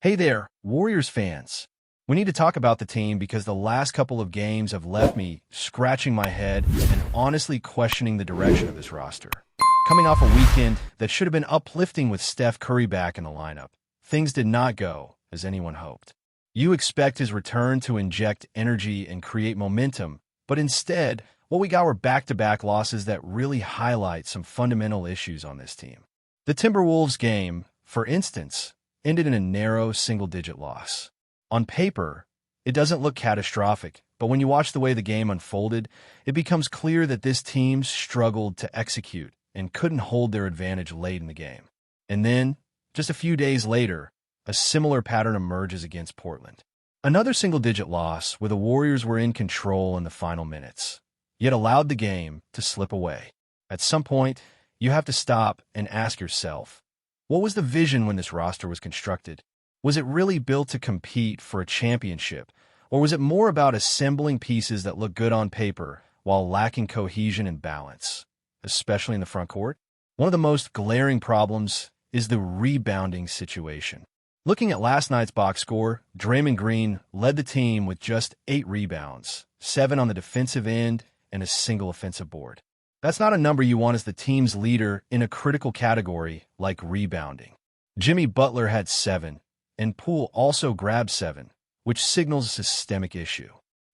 Hey there, Warriors fans. We need to talk about the team because the last couple of games have left me scratching my head and honestly questioning the direction of this roster. Coming off a weekend that should have been uplifting with Steph Curry back in the lineup, things did not go as anyone hoped. You expect his return to inject energy and create momentum, but instead, what we got were back-to-back losses that really highlight some fundamental issues on this team. The Timberwolves game, for instance, ended in a narrow single-digit loss. On paper, it doesn't look catastrophic, but when you watch the way the game unfolded, it becomes clear that this team struggled to execute and couldn't hold their advantage late in the game. And then, just a few days later, a similar pattern emerges against Portland. Another single-digit loss where the Warriors were in control in the final minutes, yet allowed the game to slip away. At some point, you have to stop and ask yourself, what was the vision when this roster was constructed? Was it really built to compete for a championship, or was it more about assembling pieces that look good on paper while lacking cohesion and balance, especially in the front court? One of the most glaring problems is the rebounding situation. Looking at last night's box score, Draymond Green led the team with just 8 rebounds, 7 on the defensive end, and a single offensive board. That's not a number you want as the team's leader in a critical category like rebounding. Jimmy Butler had 7, and Poole also grabbed 7, which signals a systemic issue.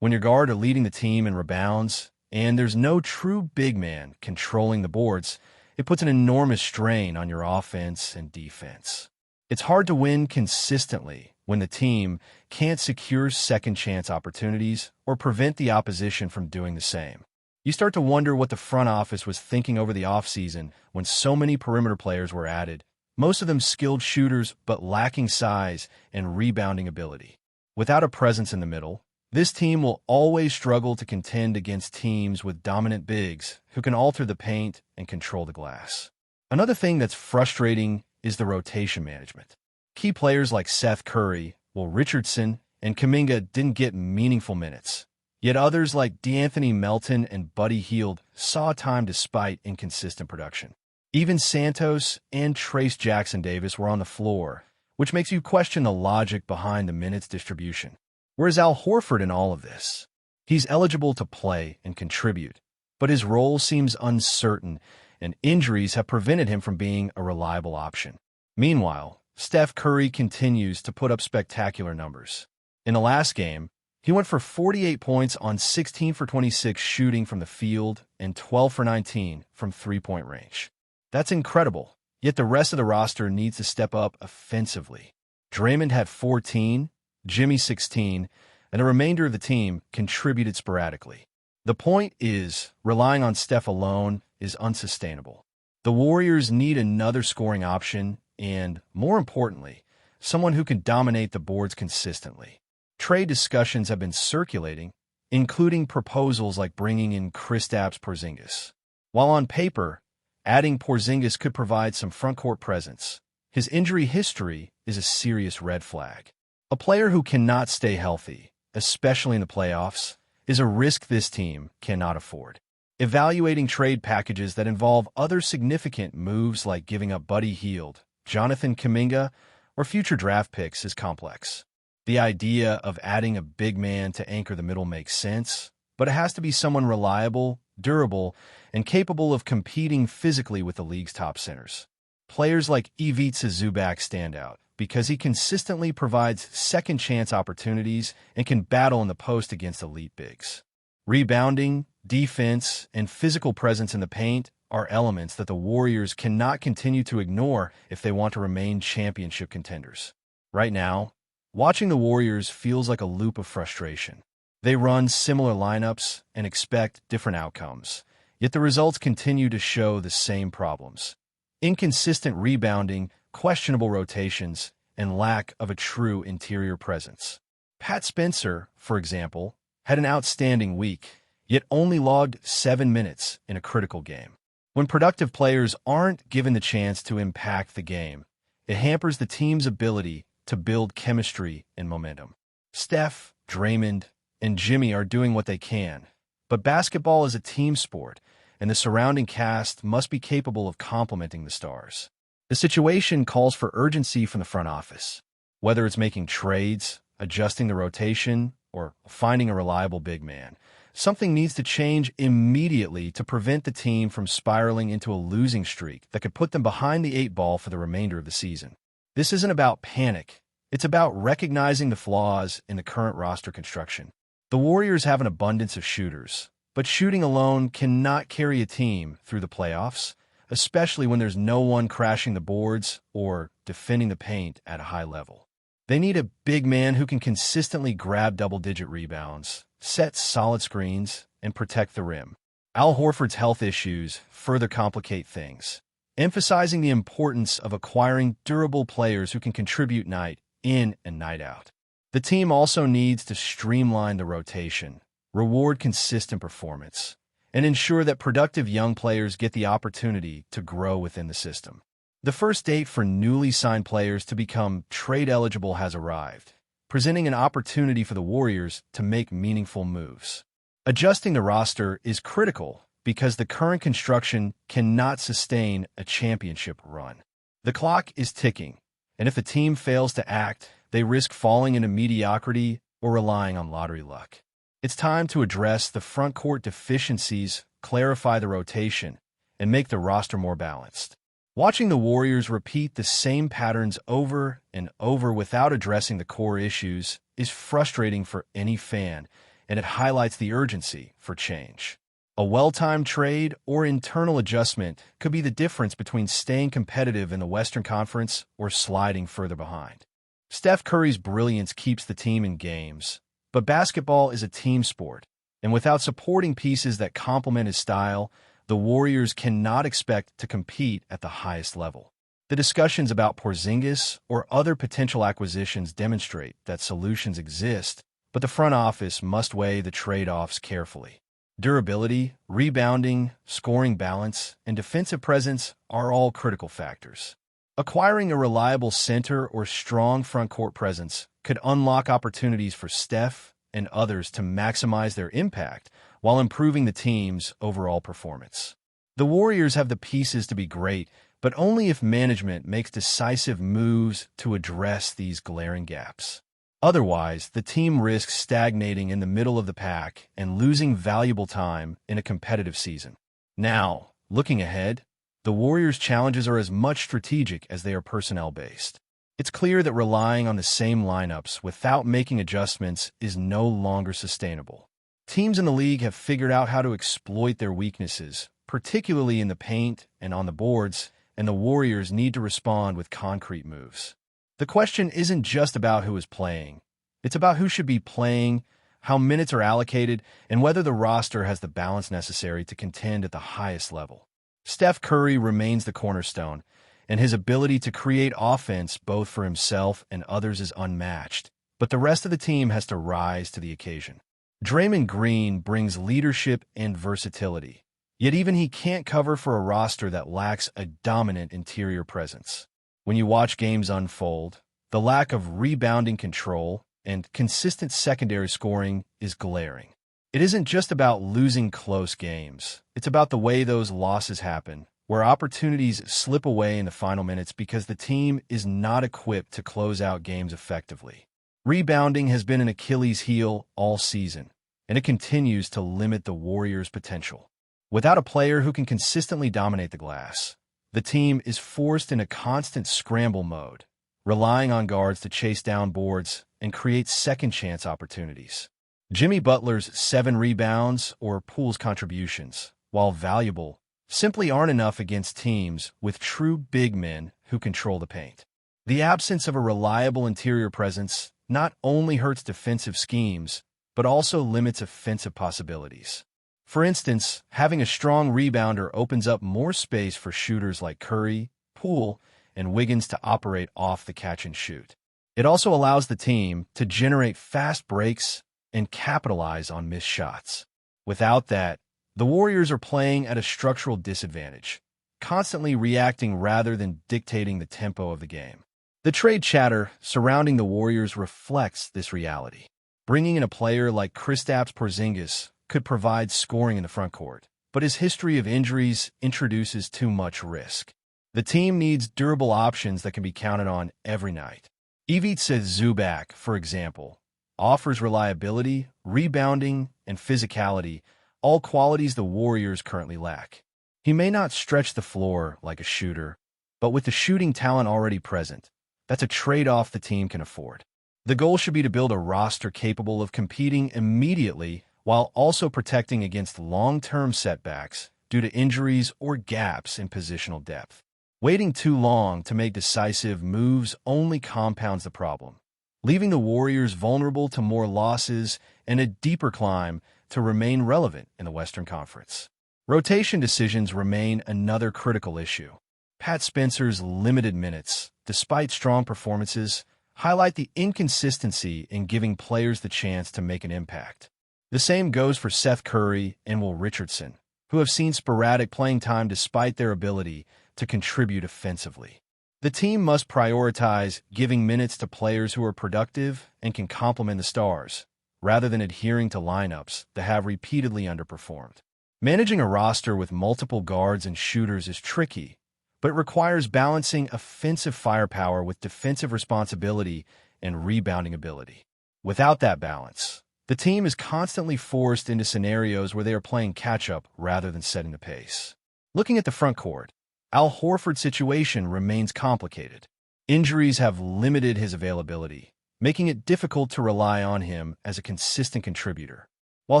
When your guard are leading the team in rebounds, and there's no true big man controlling the boards, it puts an enormous strain on your offense and defense. It's hard to win consistently when the team can't secure second-chance opportunities or prevent the opposition from doing the same. You start to wonder what the front office was thinking over the offseason when so many perimeter players were added, most of them skilled shooters but lacking size and rebounding ability. Without a presence in the middle, this team will always struggle to contend against teams with dominant bigs who can alter the paint and control the glass. Another thing that's frustrating is the rotation management. Key players like Seth Curry, Will Richardson, and Kuminga didn't get meaningful minutes. Yet others like D'Anthony Melton and Buddy Hield saw time despite inconsistent production. Even Santos and Trace Jackson-Davis were on the floor, which makes you question the logic behind the minutes distribution. Where's Al Horford in all of this? He's eligible to play and contribute, but his role seems uncertain, and injuries have prevented him from being a reliable option. Meanwhile, Steph Curry continues to put up spectacular numbers. In the last game, he went for 48 points on 16 for 26 shooting from the field and 12 for 19 from three-point range. That's incredible, yet the rest of the roster needs to step up offensively. Draymond had 14, Jimmy 16, and the remainder of the team contributed sporadically. The point is, relying on Steph alone is unsustainable. The Warriors need another scoring option and, more importantly, someone who can dominate the boards consistently. Trade discussions have been circulating, including proposals like bringing in Kristaps Porzingis. While on paper, adding Porzingis could provide some front-court presence, his injury history is a serious red flag. A player who cannot stay healthy, especially in the playoffs, is a risk this team cannot afford. Evaluating trade packages that involve other significant moves like giving up Buddy Hield, Jonathan Kuminga, or future draft picks is complex. The idea of adding a big man to anchor the middle makes sense, but it has to be someone reliable, durable, and capable of competing physically with the league's top centers. Players like Ivica Zubac stand out because he consistently provides second-chance opportunities and can battle in the post against elite bigs. Rebounding, defense, and physical presence in the paint are elements that the Warriors cannot continue to ignore if they want to remain championship contenders. Right now, watching the Warriors feels like a loop of frustration. They run similar lineups and expect different outcomes, yet the results continue to show the same problems: inconsistent rebounding, questionable rotations, and lack of a true interior presence. Pat Spencer, for example, had an outstanding week, yet only logged 7 minutes in a critical game. When productive players aren't given the chance to impact the game, it hampers the team's ability to build chemistry and momentum. Steph, Draymond, and Jimmy are doing what they can, but basketball is a team sport, and the surrounding cast must be capable of complementing the stars. The situation calls for urgency from the front office. Whether it's making trades, adjusting the rotation, or finding a reliable big man, something needs to change immediately to prevent the team from spiraling into a losing streak that could put them behind the eight ball for the remainder of the season. This isn't about panic. It's about recognizing the flaws in the current roster construction. The Warriors have an abundance of shooters, but shooting alone cannot carry a team through the playoffs, especially when there's no one crashing the boards or defending the paint at a high level. They need a big man who can consistently grab double-digit rebounds, set solid screens, and protect the rim. Al Horford's health issues further complicate things, emphasizing the importance of acquiring durable players who can contribute night in and night out. The team also needs to streamline the rotation, reward consistent performance, and ensure that productive young players get the opportunity to grow within the system. The first date for newly signed players to become trade-eligible has arrived, presenting an opportunity for the Warriors to make meaningful moves. Adjusting the roster is critical because the current construction cannot sustain a championship run. The clock is ticking, and if the team fails to act, they risk falling into mediocrity or relying on lottery luck. It's time to address the front court deficiencies, clarify the rotation, and make the roster more balanced. Watching the Warriors repeat the same patterns over and over without addressing the core issues is frustrating for any fan, and it highlights the urgency for change. A well-timed trade or internal adjustment could be the difference between staying competitive in the Western Conference or sliding further behind. Steph Curry's brilliance keeps the team in games, but basketball is a team sport, and without supporting pieces that complement his style, the Warriors cannot expect to compete at the highest level. The discussions about Porzingis or other potential acquisitions demonstrate that solutions exist, but the front office must weigh the trade-offs carefully. Durability, rebounding, scoring balance, and defensive presence are all critical factors. Acquiring a reliable center or strong front court presence could unlock opportunities for Steph and others to maximize their impact while improving the team's overall performance. The Warriors have the pieces to be great, but only if management makes decisive moves to address these glaring gaps. Otherwise, the team risks stagnating in the middle of the pack and losing valuable time in a competitive season. Now, looking ahead, the Warriors' challenges are as much strategic as they are personnel-based. It's clear that relying on the same lineups without making adjustments is no longer sustainable. Teams in the league have figured out how to exploit their weaknesses, particularly in the paint and on the boards, and the Warriors need to respond with concrete moves. The question isn't just about who is playing. It's about who should be playing, how minutes are allocated, and whether the roster has the balance necessary to contend at the highest level. Steph Curry remains the cornerstone, and his ability to create offense both for himself and others is unmatched, but the rest of the team has to rise to the occasion. Draymond Green brings leadership and versatility, yet even he can't cover for a roster that lacks a dominant interior presence. When you watch games unfold, the lack of rebounding control and consistent secondary scoring is glaring. It isn't just about losing close games. It's about the way those losses happen, where opportunities slip away in the final minutes because the team is not equipped to close out games effectively. Rebounding has been an Achilles heel all season, and it continues to limit the Warriors' potential. Without a player who can consistently dominate the glass, the team is forced in a constant scramble mode, relying on guards to chase down boards and create second-chance opportunities. Jimmy Butler's 7 rebounds or Poole's contributions, while valuable, simply aren't enough against teams with true big men who control the paint. The absence of a reliable interior presence not only hurts defensive schemes, but also limits offensive possibilities. For instance, having a strong rebounder opens up more space for shooters like Curry, Poole, and Wiggins to operate off the catch and shoot. It also allows the team to generate fast breaks and capitalize on missed shots. Without that, the Warriors are playing at a structural disadvantage, constantly reacting rather than dictating the tempo of the game. The trade chatter surrounding the Warriors reflects this reality. Bringing in a player like Kristaps Porzingis could provide scoring in the front court, but his history of injuries introduces too much risk. The team needs durable options that can be counted on every night. Ivica Zubac, for example, offers reliability, rebounding, and physicality, all qualities the Warriors currently lack. He may not stretch the floor like a shooter, but with the shooting talent already present, that's a trade-off the team can afford. The goal should be to build a roster capable of competing immediately while also protecting against long-term setbacks due to injuries or gaps in positional depth. Waiting too long to make decisive moves only compounds the problem, leaving the Warriors vulnerable to more losses and a deeper climb to remain relevant in the Western Conference. Rotation decisions remain another critical issue. Pat Spencer's limited minutes, despite strong performances, highlight the inconsistency in giving players the chance to make an impact. The same goes for Seth Curry and Will Richardson, who have seen sporadic playing time despite their ability to contribute offensively. The team must prioritize giving minutes to players who are productive and can complement the stars, rather than adhering to lineups that have repeatedly underperformed. Managing a roster with multiple guards and shooters is tricky, but it requires balancing offensive firepower with defensive responsibility and rebounding ability. Without that balance, the team is constantly forced into scenarios where they are playing catch-up rather than setting the pace. Looking at the front court, Al Horford's situation remains complicated. Injuries have limited his availability, making it difficult to rely on him as a consistent contributor. While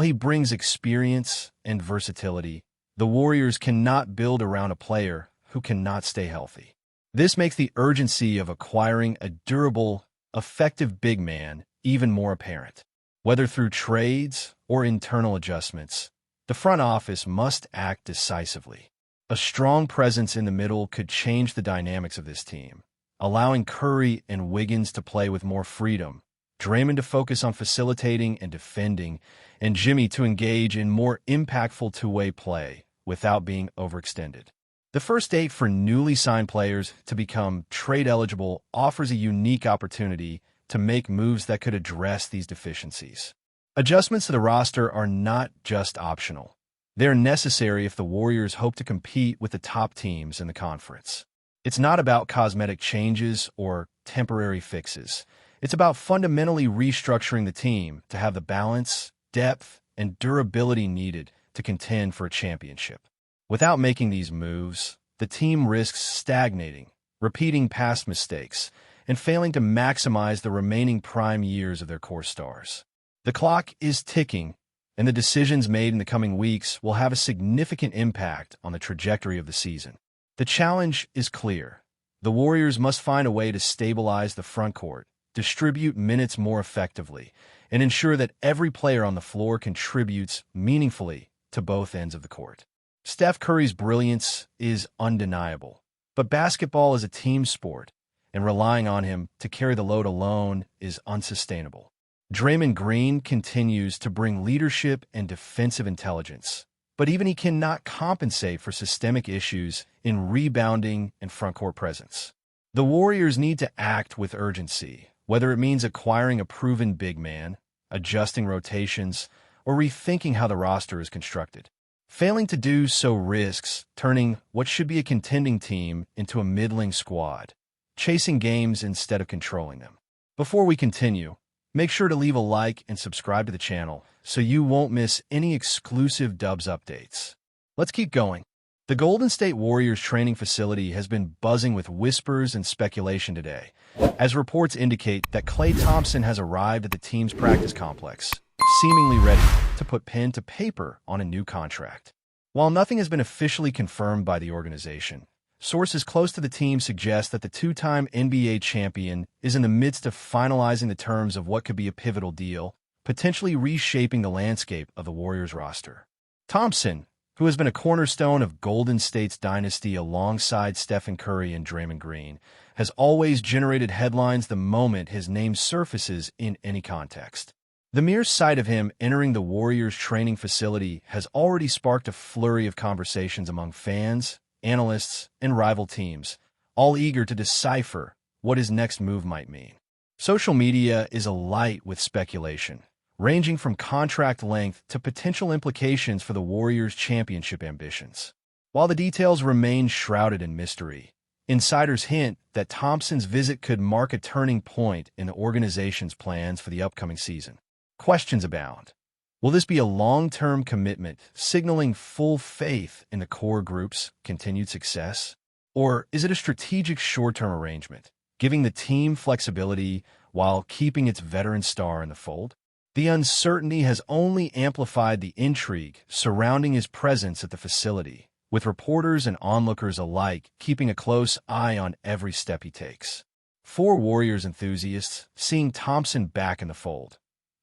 he brings experience and versatility, the Warriors cannot build around a player who cannot stay healthy. This makes the urgency of acquiring a durable, effective big man even more apparent. Whether through trades or internal adjustments, the front office must act decisively. A strong presence in the middle could change the dynamics of this team, allowing Curry and Wiggins to play with more freedom, Draymond to focus on facilitating and defending, and Jimmy to engage in more impactful two-way play without being overextended. The first date for newly signed players to become trade-eligible offers a unique opportunity to make moves that could address these deficiencies. Adjustments to the roster are not just optional. They are necessary if the Warriors hope to compete with the top teams in the conference. It's not about cosmetic changes or temporary fixes. It's about fundamentally restructuring the team to have the balance, depth, and durability needed to contend for a championship. Without making these moves, the team risks stagnating, repeating past mistakes, and failing to maximize the remaining prime years of their core stars. The clock is ticking, and the decisions made in the coming weeks will have a significant impact on the trajectory of the season. The challenge is clear. The Warriors must find a way to stabilize the front court, distribute minutes more effectively, and ensure that every player on the floor contributes meaningfully to both ends of the court. Steph Curry's brilliance is undeniable, but basketball is a team sport, and relying on him to carry the load alone is unsustainable. Draymond Green continues to bring leadership and defensive intelligence, but even he cannot compensate for systemic issues in rebounding and frontcourt presence. The Warriors need to act with urgency, whether it means acquiring a proven big man, adjusting rotations, or rethinking how the roster is constructed. Failing to do so risks turning what should be a contending team into a middling squad, chasing games instead of controlling them. Before we continue, make sure to leave a like and subscribe to the channel so you won't miss any exclusive Dubs updates. Let's keep going. The Golden State Warriors training facility has been buzzing with whispers and speculation today, as reports indicate that KLAY Thompson has arrived at the team's practice complex, seemingly ready to put pen to paper on a new contract. While nothing has been officially confirmed by the organization, sources close to the team suggest that the two-time NBA champion is in the midst of finalizing the terms of what could be a pivotal deal, potentially reshaping the landscape of the Warriors roster. Thompson, who has been a cornerstone of Golden State's dynasty alongside Stephen Curry and Draymond Green, has always generated headlines the moment his name surfaces in any context. The mere sight of him entering the Warriors training facility has already sparked a flurry of conversations among fans, analysts, and rival teams, all eager to decipher what his next move might mean. Social media is alight with speculation, ranging from contract length to potential implications for the Warriors' championship ambitions. While the details remain shrouded in mystery, Insiders hint that Thompson's visit could mark a turning point in the organization's plans for the upcoming season. Questions abound. Will this be a long-term commitment, signaling full faith in the core group's continued success? Or is it a strategic short-term arrangement, giving the team flexibility while keeping its veteran star in the fold? The uncertainty has only amplified the intrigue surrounding his presence at the facility, with reporters and onlookers alike keeping a close eye on every step he takes. For Warriors enthusiasts, seeing Thompson back in the fold,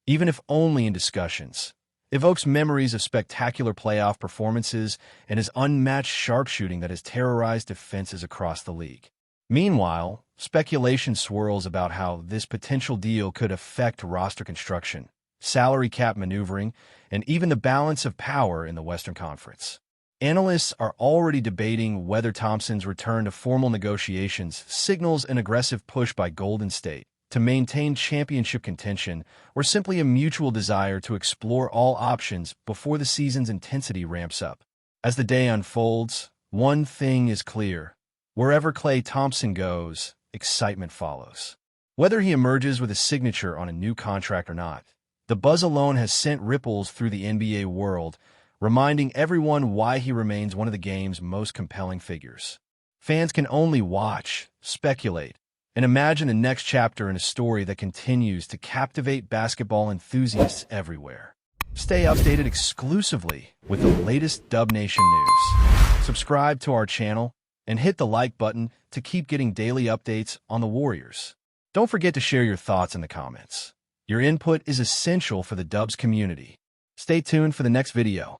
even if only in discussions, evokes memories of spectacular playoff performances and his unmatched sharpshooting that has terrorized defenses across the league. Meanwhile, speculation swirls about how this potential deal could affect roster construction, salary cap maneuvering, and even the balance of power in the Western Conference. Analysts are already debating whether Thompson's return to formal negotiations signals an aggressive push by Golden State to maintain championship contention, or simply a mutual desire to explore all options before the season's intensity ramps up. As the day unfolds, one thing is clear. Wherever KLAY Thompson goes, excitement follows. Whether he emerges with a signature on a new contract or not, the buzz alone has sent ripples through the NBA world, reminding everyone why he remains one of the game's most compelling figures. Fans can only watch, speculate, and imagine the next chapter in a story that continues to captivate basketball enthusiasts everywhere. Stay updated exclusively with the latest Dub Nation news. Subscribe to our channel and hit the like button to keep getting daily updates on the Warriors. Don't forget to share your thoughts in the comments. Your input is essential for the Dubs community. Stay tuned for the next video.